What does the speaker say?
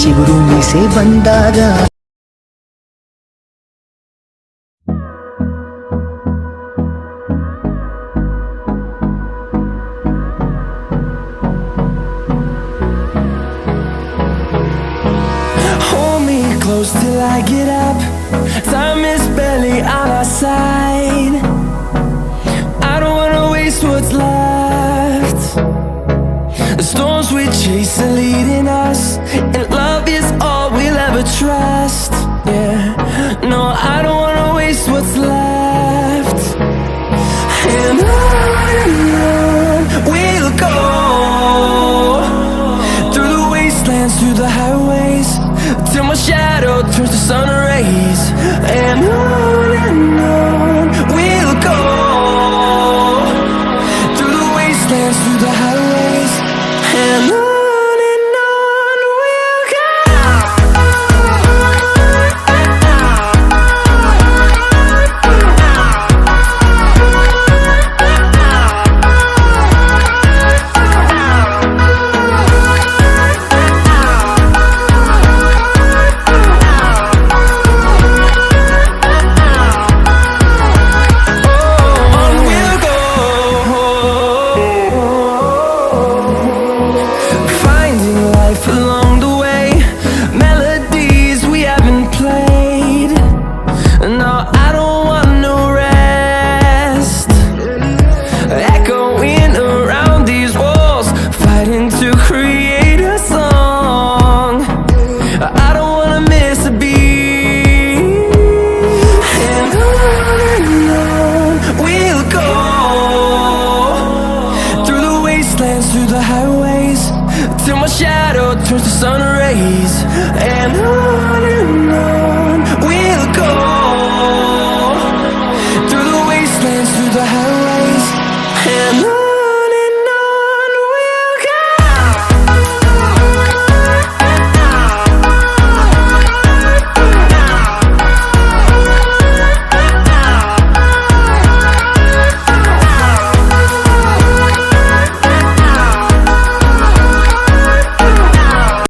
ಚಿಗುರು ಮೀಸೆ ಬಂದಾಗ Close till I get up. Time is barely on our side. I don't wanna waste what's left. The storms we chase are leading us, and love is all we'll ever trust. Yeah, no, I don't wanna waste what's left. And on we'll go, through the wastelands, through the highways, till my shadow turns to sun rays. And on we'll go, through the wastelands, through the highways. And on we'll go. Through the highways, till my shadow turns to sun rays. And on